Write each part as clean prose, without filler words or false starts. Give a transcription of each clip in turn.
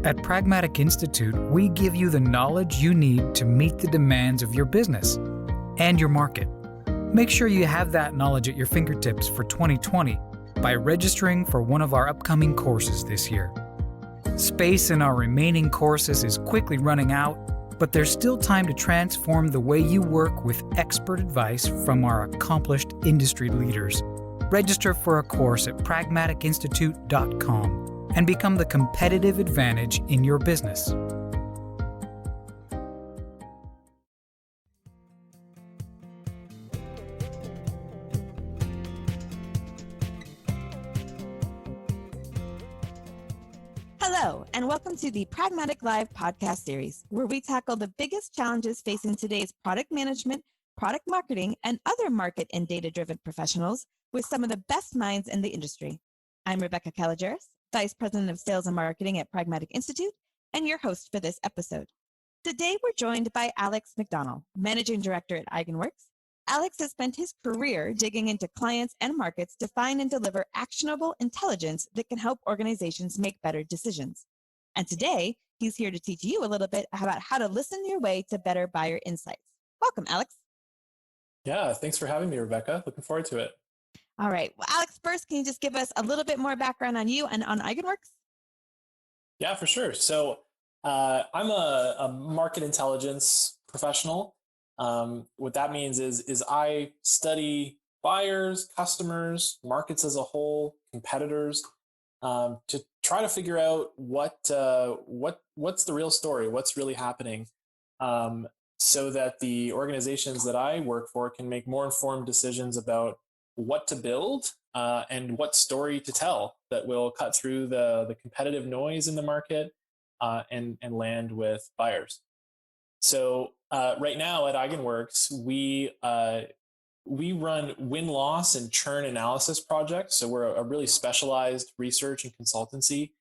At Pragmatic Institute, we give you the knowledge you need to meet the demands of your business and your market. Make sure you have that knowledge at your fingertips for 2020 by registering for one of our upcoming courses this year. Space in our remaining courses is quickly running out, but there's still time to transform the way you work with expert advice from our accomplished industry leaders. Register for a course at pragmaticinstitute.com and become the competitive advantage in your business. Hello, and welcome to the Pragmatic Live podcast series, where we tackle the biggest challenges facing today's product management, product marketing, and other market and data-driven professionals with some of the best minds in the industry. I'm Rebecca Calageris, Vice President of Sales and Marketing at Pragmatic Institute, and your host for this episode. Today, we're joined by Alex McDonnell, Managing Director at Eigenworks. Alex has spent his career digging into clients and markets to find and deliver actionable intelligence that can help organizations make better decisions. And today, he's here to teach you a little bit about how to listen your way to better buyer insights. Welcome, Alex. Yeah, thanks for having me, Rebecca. Looking forward to it. All right. Well, Alex, first, can you just give us a little bit more background on you and on Eigenworks? Yeah, for sure. So I'm a market intelligence professional. What that means is I study buyers, customers, markets as a whole, competitors, to try to figure out what's the real story, what's really happening, so that the organizations that I work for can make more informed decisions about what to build and what story to tell that will cut through the competitive noise in the market and land with buyers. So right now at Eigenworks, we run win-loss and churn analysis projects. So we're a really specialized research and consultancy.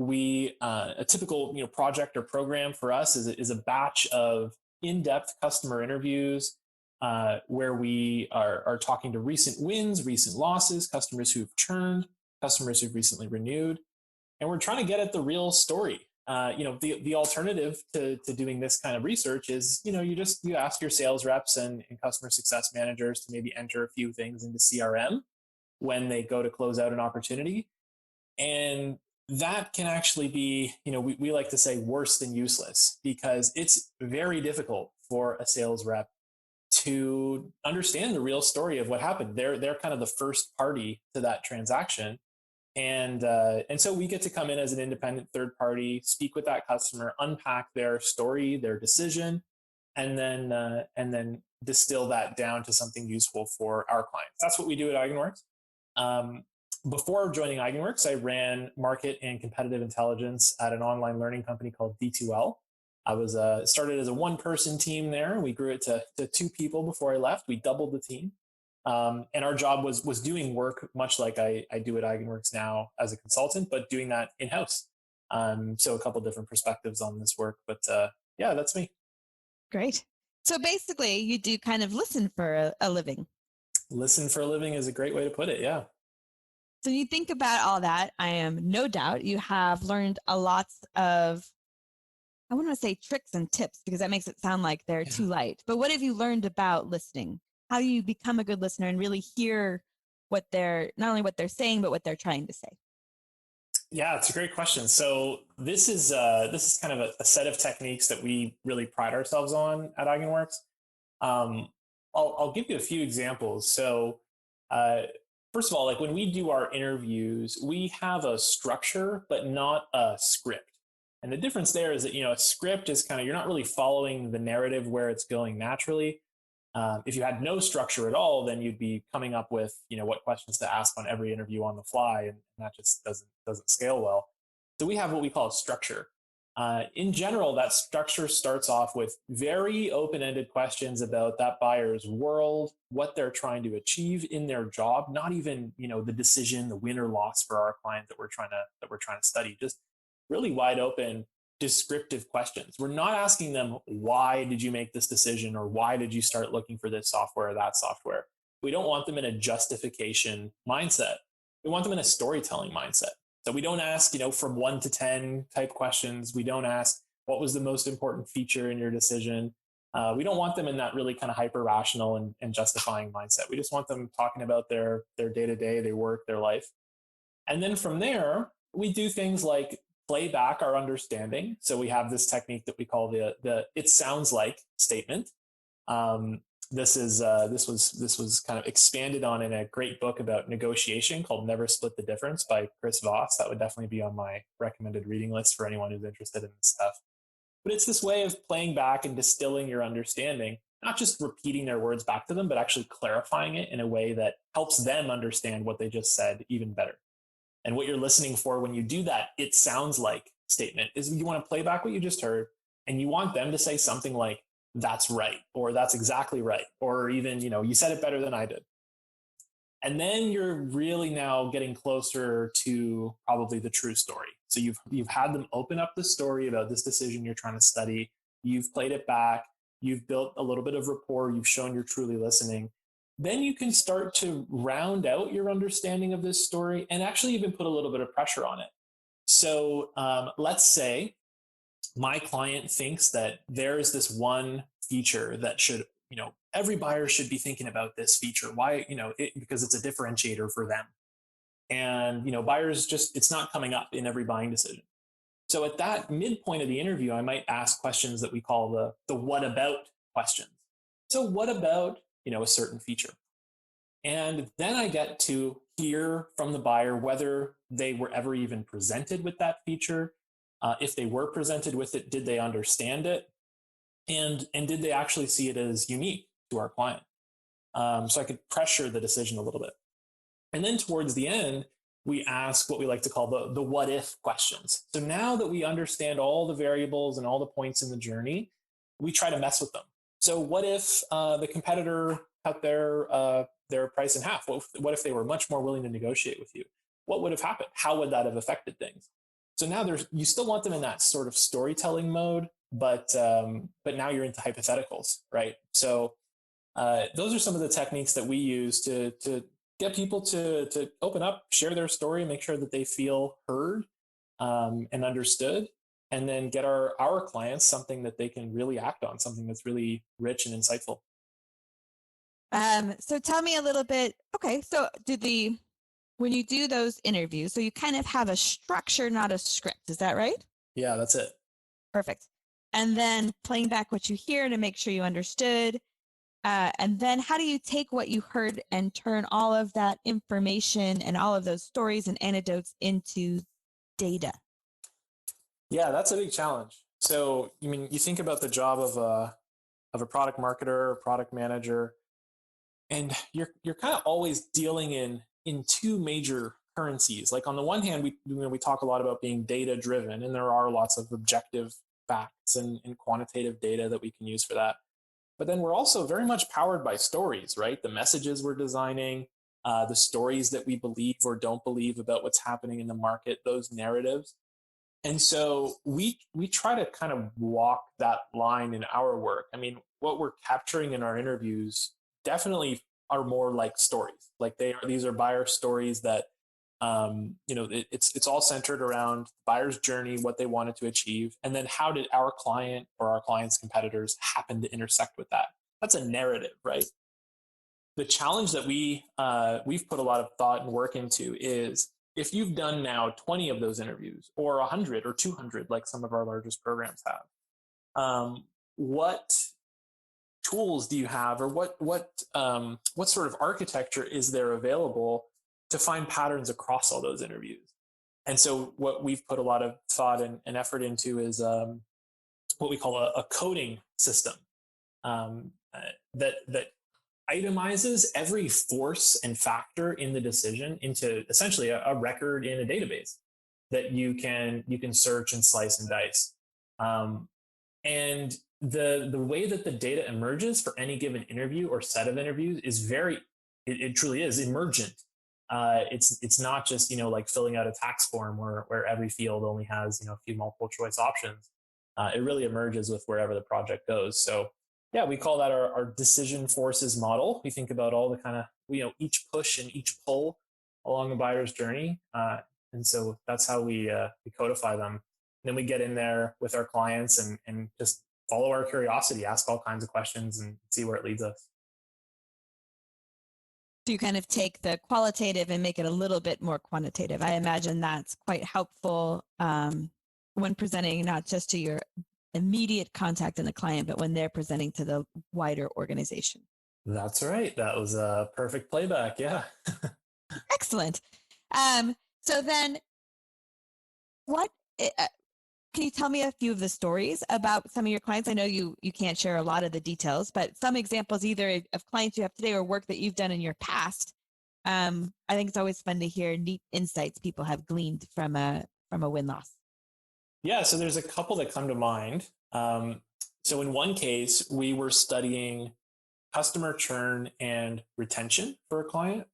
A typical project or program for us is a batch of in-depth customer interviews where we are talking to recent wins, recent losses, customers who've churned, customers who've recently renewed, and we're trying to get at the real story. The alternative to doing this kind of research is, you ask your sales reps and customer success managers to maybe enter a few things into CRM when they go to close out an opportunity. And that can actually be, we like to say worse than useless, because it's very difficult for a sales rep to understand the real story of what happened. They're kind of the first party to that transaction. And so we get to come in as an independent third party, speak with that customer, unpack their story, their decision, and then distill that down to something useful for our clients. That's what we do at Eigenworks. Before joining Eigenworks, I ran market and competitive intelligence at an online learning company called D2L. I was started as a one-person team there. We grew it to 2 people before I left. We doubled the team. And our job was doing work much like I do at Eigenworks now as a consultant, but doing that in-house. So a couple different perspectives on this work, but yeah, that's me. Great. So basically, you do kind of listen for a living. Listen for a living is a great way to put it, yeah. So you think about all that, I am no doubt you have learned a lot of, I wouldn't want to say tricks and tips because that makes it sound like they're too light, but what have you learned about listening? How do you become a good listener and really hear not only what they're saying, but what they're trying to say? Yeah, it's a great question. So this is kind of a set of techniques that we really pride ourselves on at Eigenworks. I'll give you a few examples. So first of all, like when we do our interviews, we have a structure, but not a script. And the difference there is that, a script is kind of, you're not really following the narrative where it's going naturally. If you had no structure at all, then you'd be coming up with, what questions to ask on every interview on the fly, and that just doesn't scale well. So we have what we call a structure. In general, that structure starts off with very open-ended questions about that buyer's world, what they're trying to achieve in their job, not even, the decision, the win or loss for our client that we're trying to study. Just really wide open, descriptive questions. We're not asking them, why did you make this decision, or why did you start looking for this software or that software? We don't want them in a justification mindset. We want them in a storytelling mindset. So we don't ask, from 1 to 10 type questions. We don't ask what was the most important feature in your decision. We don't want them in that really kind of hyper rational and justifying mindset. We just want them talking about their day to day, their work, their life. And then from there, we do things like play back our understanding. So we have this technique that we call the "it sounds like" statement. Um, this was kind of expanded on in a great book about negotiation called "Never Split the Difference" by Chris Voss. That would definitely be on my recommended reading list for anyone who's interested in this stuff. But it's this way of playing back and distilling your understanding, not just repeating their words back to them, but actually clarifying it in a way that helps them understand what they just said even better. And what you're listening for when you do that "it sounds like" statement is you want to play back what you just heard, and you want them to say something like, "That's right," or "That's exactly right," or even, "You said it better than I did." And then you're really now getting closer to probably the true story. So you've had them open up the story about this decision you're trying to study. You've played it back. You've built a little bit of rapport. You've shown you're truly listening. Then you can start to round out your understanding of this story and actually even put a little bit of pressure on it. So let's say my client thinks that there is this one feature that should, every buyer should be thinking about this feature. Why? Because it's a differentiator for them. And, buyers just, it's not coming up in every buying decision. So at that midpoint of the interview, I might ask questions that we call the "what about" questions. So what about, a certain feature? And then I get to hear from the buyer whether they were ever even presented with that feature. If they were presented with it, did they understand it? And did they actually see it as unique to our client? So I could pressure the decision a little bit. And then towards the end, we ask what we like to call the "what if" questions. So now that we understand all the variables and all the points in the journey, we try to mess with them. So what if the competitor cut their price in half? What if they were much more willing to negotiate with you? What would have happened? How would that have affected things? So now you still want them in that sort of storytelling mode, but now you're into hypotheticals, right? So those are some of the techniques that we use to get people to open up, share their story, make sure that they feel heard and understood, and then get our clients something that they can really act on, something that's really rich and insightful. So tell me a little bit. Okay, so when you do those interviews, so you kind of have a structure, not a script. Is that right? Yeah, that's it. Perfect. And then playing back what you hear to make sure you understood. And then how do you take what you heard and turn all of that information and all of those stories and anecdotes into data? Yeah, that's a big challenge. So, you think about the job of a product marketer or product manager, and you're kind of always dealing in two major currencies. Like on the one hand, we talk a lot about being data driven, and there are lots of objective facts and quantitative data that we can use for that. But then we're also very much powered by stories, right? The messages we're designing, the stories that we believe or don't believe about what's happening in the market, those narratives. And so we try to kind of walk that line in our work. What we're capturing in our interviews definitely are more like stories. Like these are buyer stories that it's all centered around buyer's journey, what they wanted to achieve, and then how did our client or our client's competitors happen to intersect with that. That's a narrative, right? The challenge that we've put a lot of thought and work into is, if you've done now 20 of those interviews, or 100 or 200, like some of our largest programs have, what tools do you have, or what sort of architecture is there available to find patterns across all those interviews? And so what we've put a lot of thought and effort into is what we call a coding system that itemizes every force and factor in the decision into essentially a record in a database that you can search and slice and dice. And the way that the data emerges for any given interview or set of interviews is it truly is emergent. It's not just like filling out a tax form where every field only has a few multiple choice options. It really emerges with wherever the project goes. So yeah, we call that our decision forces model. We think about all the kind of each push and each pull along the buyer's journey. And so that's how we codify them. And then we get in there with our clients and just follow our curiosity, ask all kinds of questions and see where it leads us. Do you kind of take the qualitative and make it a little bit more quantitative? I imagine that's quite helpful when presenting not just to your immediate contact and the client, but when they're presenting to the wider organization. That's right. That was a perfect playback. Yeah. Excellent. So then what can you tell me a few of the stories about some of your clients? I know you can't share a lot of the details, but some examples either of clients you have today or work that you've done in your past. I think it's always fun to hear neat insights people have gleaned from a win-loss. Yeah. So there's a couple that come to mind. So in one case, we were studying customer churn and retention for a client.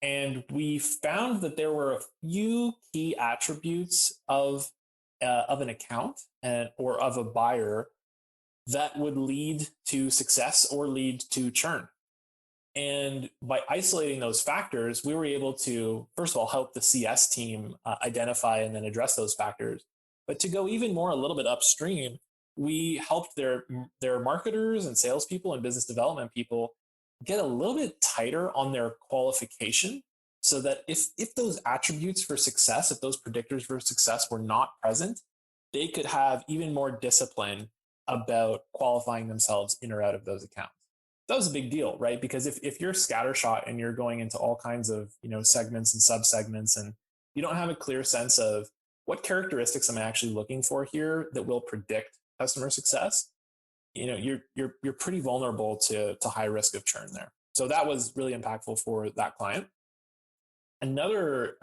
And we found that there were a few key attributes of an account or of a buyer that would lead to success or lead to churn. And by isolating those factors, we were able to, first of all, help the CS team identify and then address those factors. But to go even more a little bit upstream, we helped their marketers and salespeople and business development people get a little bit tighter on their qualification so that if those attributes for success, if those predictors for success were not present, they could have even more discipline about qualifying themselves in or out of those accounts. That was a big deal, right? Because if you're scattershot and you're going into all kinds of segments and subsegments, and you don't have a clear sense of what characteristics am I actually looking for here that will predict customer success, you're pretty vulnerable to high risk of churn there. So that was really impactful for that client. Another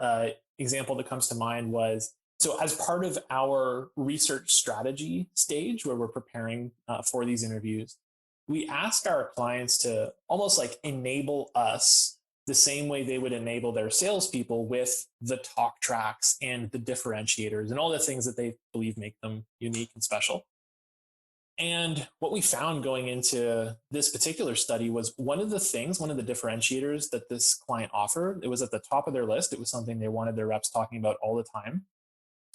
example that comes to mind was, so as part of our research strategy stage where we're preparing for these interviews, we ask our clients to almost like enable us the same way they would enable their salespeople with the talk tracks and the differentiators and all the things that they believe make them unique and special. And what we found going into this particular study was one of the differentiators that this client offered, it was at the top of their list, it was something they wanted their reps talking about all the time,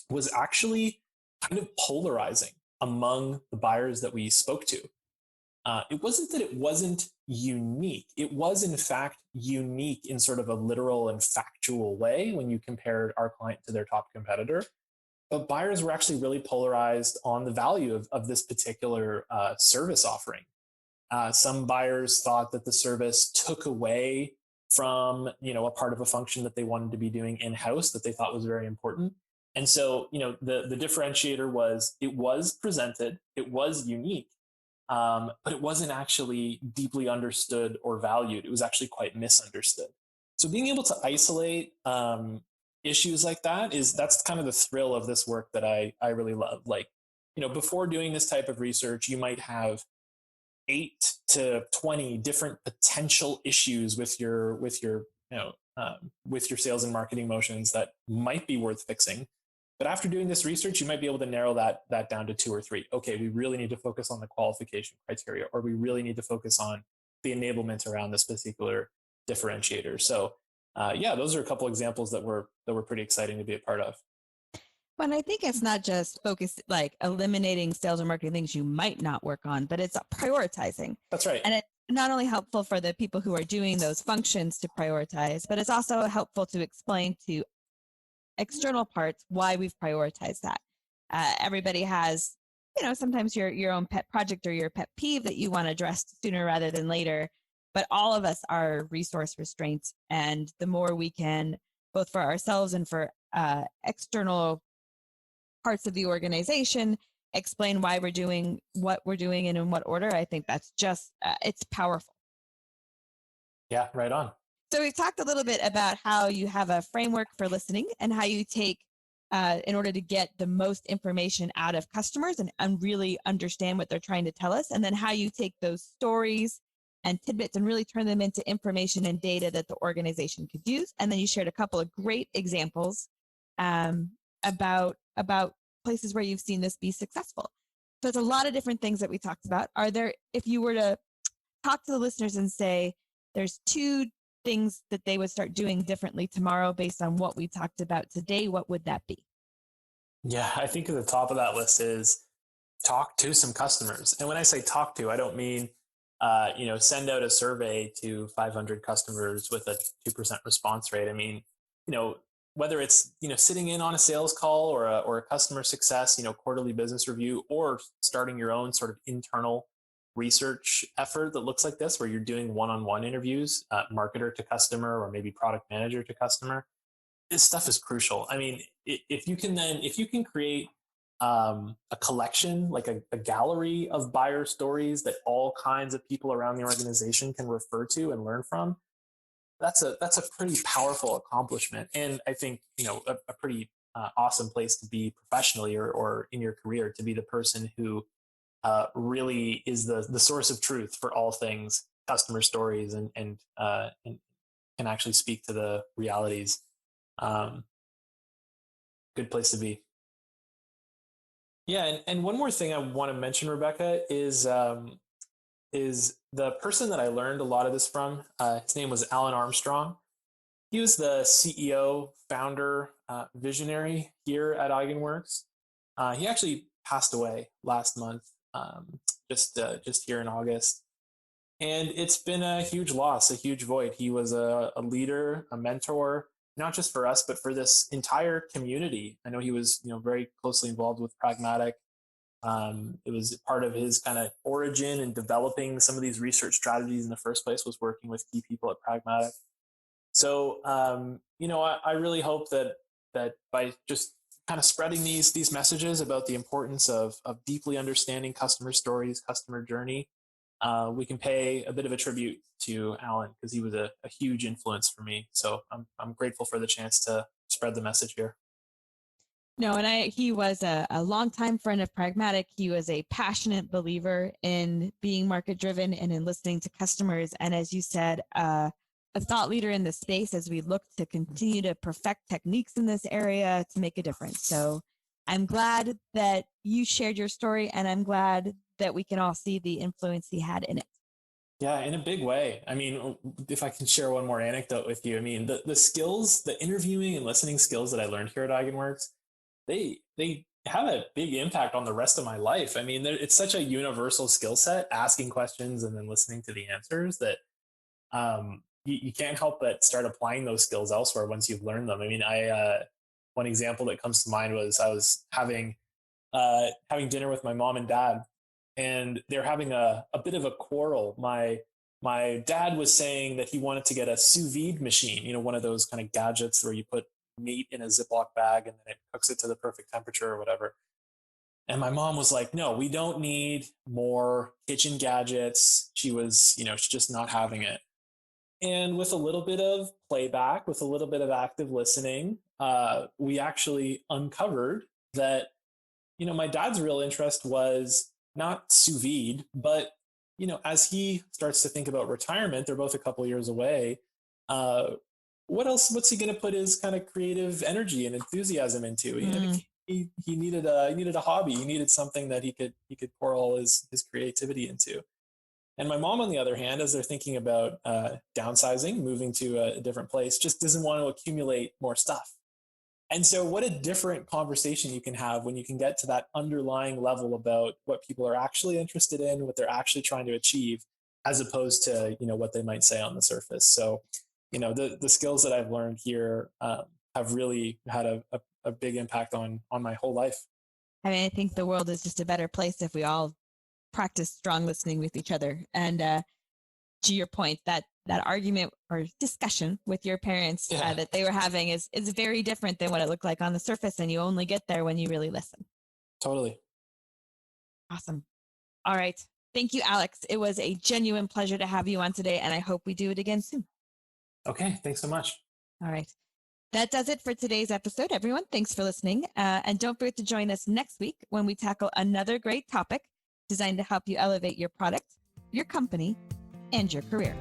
was actually kind of polarizing among the buyers that we spoke to. It wasn't that it wasn't unique. It was, in fact, unique in sort of a literal and factual way when you compared our client to their top competitor. But buyers were actually really polarized on the value of this particular service offering. Some buyers thought that the service took away from, a part of a function that they wanted to be doing in-house that they thought was very important. And so, the differentiator was it was presented, it was unique, but it wasn't actually deeply understood or valued. It was actually quite misunderstood. So being able to isolate issues like that's kind of the thrill of this work that I really love. Like, before doing this type of research, you might have 8 to 20 different potential issues with your sales and marketing motions that might be worth fixing. But after doing this research, you might be able to narrow that down to 2 or 3. Okay, we really need to focus on the qualification criteria, or we really need to focus on the enablement around this particular differentiator. So those are a couple examples that were pretty exciting to be a part of. But I think it's not just focus, like eliminating sales or marketing things you might not work on, but it's prioritizing. That's right. And it's not only helpful for the people who are doing those functions to prioritize, but it's also helpful to explain to external parts why we've prioritized that. Everybody has, sometimes your own pet project or your pet peeve that you want to address sooner rather than later. But all of us are resource restraints. And the more we can, both for ourselves and for external parts of the organization, explain why we're doing what we're doing and in what order, I think that's just, it's powerful. Yeah, right on. So we've talked a little bit about how you have a framework for listening and how you take, in order to get the most information out of customers and really understand what they're trying to tell us, and then how you take those stories and tidbits and really turn them into information and data that the organization could use. And then you shared a couple of great examples about places where you've seen this be successful. So it's a lot of different things that we talked about. If you were to talk to the listeners and say, there's 2 things that they would start doing differently tomorrow based on what we talked about today, what would that be? Yeah, I think at the top of that list is talk to some customers. And when I say talk to, I don't mean, send out a survey to 500 customers with a 2% response rate. I mean, you know, whether it's, sitting in on a sales call or a customer success, quarterly business review, or starting your own sort of internal research effort that looks like this, where you're doing one-on-one interviews, marketer to customer, or maybe product manager to customer. This stuff is crucial. I mean, if you can create a collection, like a gallery of buyer stories that all kinds of people around the organization can refer to and learn from, that's a pretty powerful accomplishment. And I think, a pretty awesome place to be professionally or in your career, to be the person who really is the source of truth for all things customer stories, and can actually speak to the realities. Um, Good place to be. Yeah, and one more thing I want to mention, Rebecca, is the person that I learned a lot of this from. His name was Alan Armstrong. He was the CEO, founder, visionary here at Eigenworks. He actually passed away last month, just here in August, and it's been a huge loss, a huge void. He was a leader, a mentor, not just for us, but for this entire community. I know he was, very closely involved with Pragmatic. It was part of his kind of origin in developing some of these research strategies in the first place, was working with key people at Pragmatic. So, I really hope that by just kind of spreading these messages about the importance of deeply understanding customer stories, customer journey, we can pay a bit of a tribute to Alan, because he was a huge influence for me. So I'm grateful for the chance to spread the message here. No, and he was a longtime friend of Pragmatic. He was a passionate believer in being market driven and in listening to customers. And as you said, a thought leader in the space as we look to continue to perfect techniques in this area to make a difference. So I'm glad that you shared your story, and I'm glad that we can all see the influence he had in it. Yeah, in a big way. I mean, if I can share one more anecdote with you, I mean, the skills, the interviewing and listening skills that I learned here at Eigenworks, they have a big impact on the rest of my life. I mean, it's such a universal skill set, asking questions and then listening to the answers, that you can't help but start applying those skills elsewhere once you've learned them. I mean, one example that comes to mind was I was having dinner with my mom and dad, and they're having a bit of a quarrel. My dad was saying that he wanted to get a sous vide machine, one of those kind of gadgets where you put meat in a Ziploc bag and then it cooks it to the perfect temperature or whatever. And my mom was like, no, we don't need more kitchen gadgets. She was, she's just not having it. And with a little bit of playback, with a little bit of active listening, we actually uncovered that, my dad's real interest was not sous vide, but, as he starts to think about retirement, they're both a couple years away. What's he going to put his kind of creative energy and enthusiasm into? He needed a hobby. He needed something that he could pour all his creativity into. And my mom, on the other hand, as they're thinking about downsizing, moving to a different place, just doesn't want to accumulate more stuff. And so what a different conversation you can have when you can get to that underlying level about what people are actually interested in, what they're actually trying to achieve, as opposed to, what they might say on the surface. So, the skills that I've learned here have really had a big impact on my whole life. I mean, I think the world is just a better place if we all practice strong listening with each other. And to your point, that argument or discussion with your parents that they were having is very different than what it looked like on the surface, and you only get there when you really listen. Totally. Awesome. All right. Thank you, Alex. It was a genuine pleasure to have you on today, and I hope we do it again soon. Okay. Thanks so much. All right. That does it for today's episode, everyone. Thanks for listening. And don't forget to join us next week when we tackle another great topic designed to help you elevate your product, your company, and your career.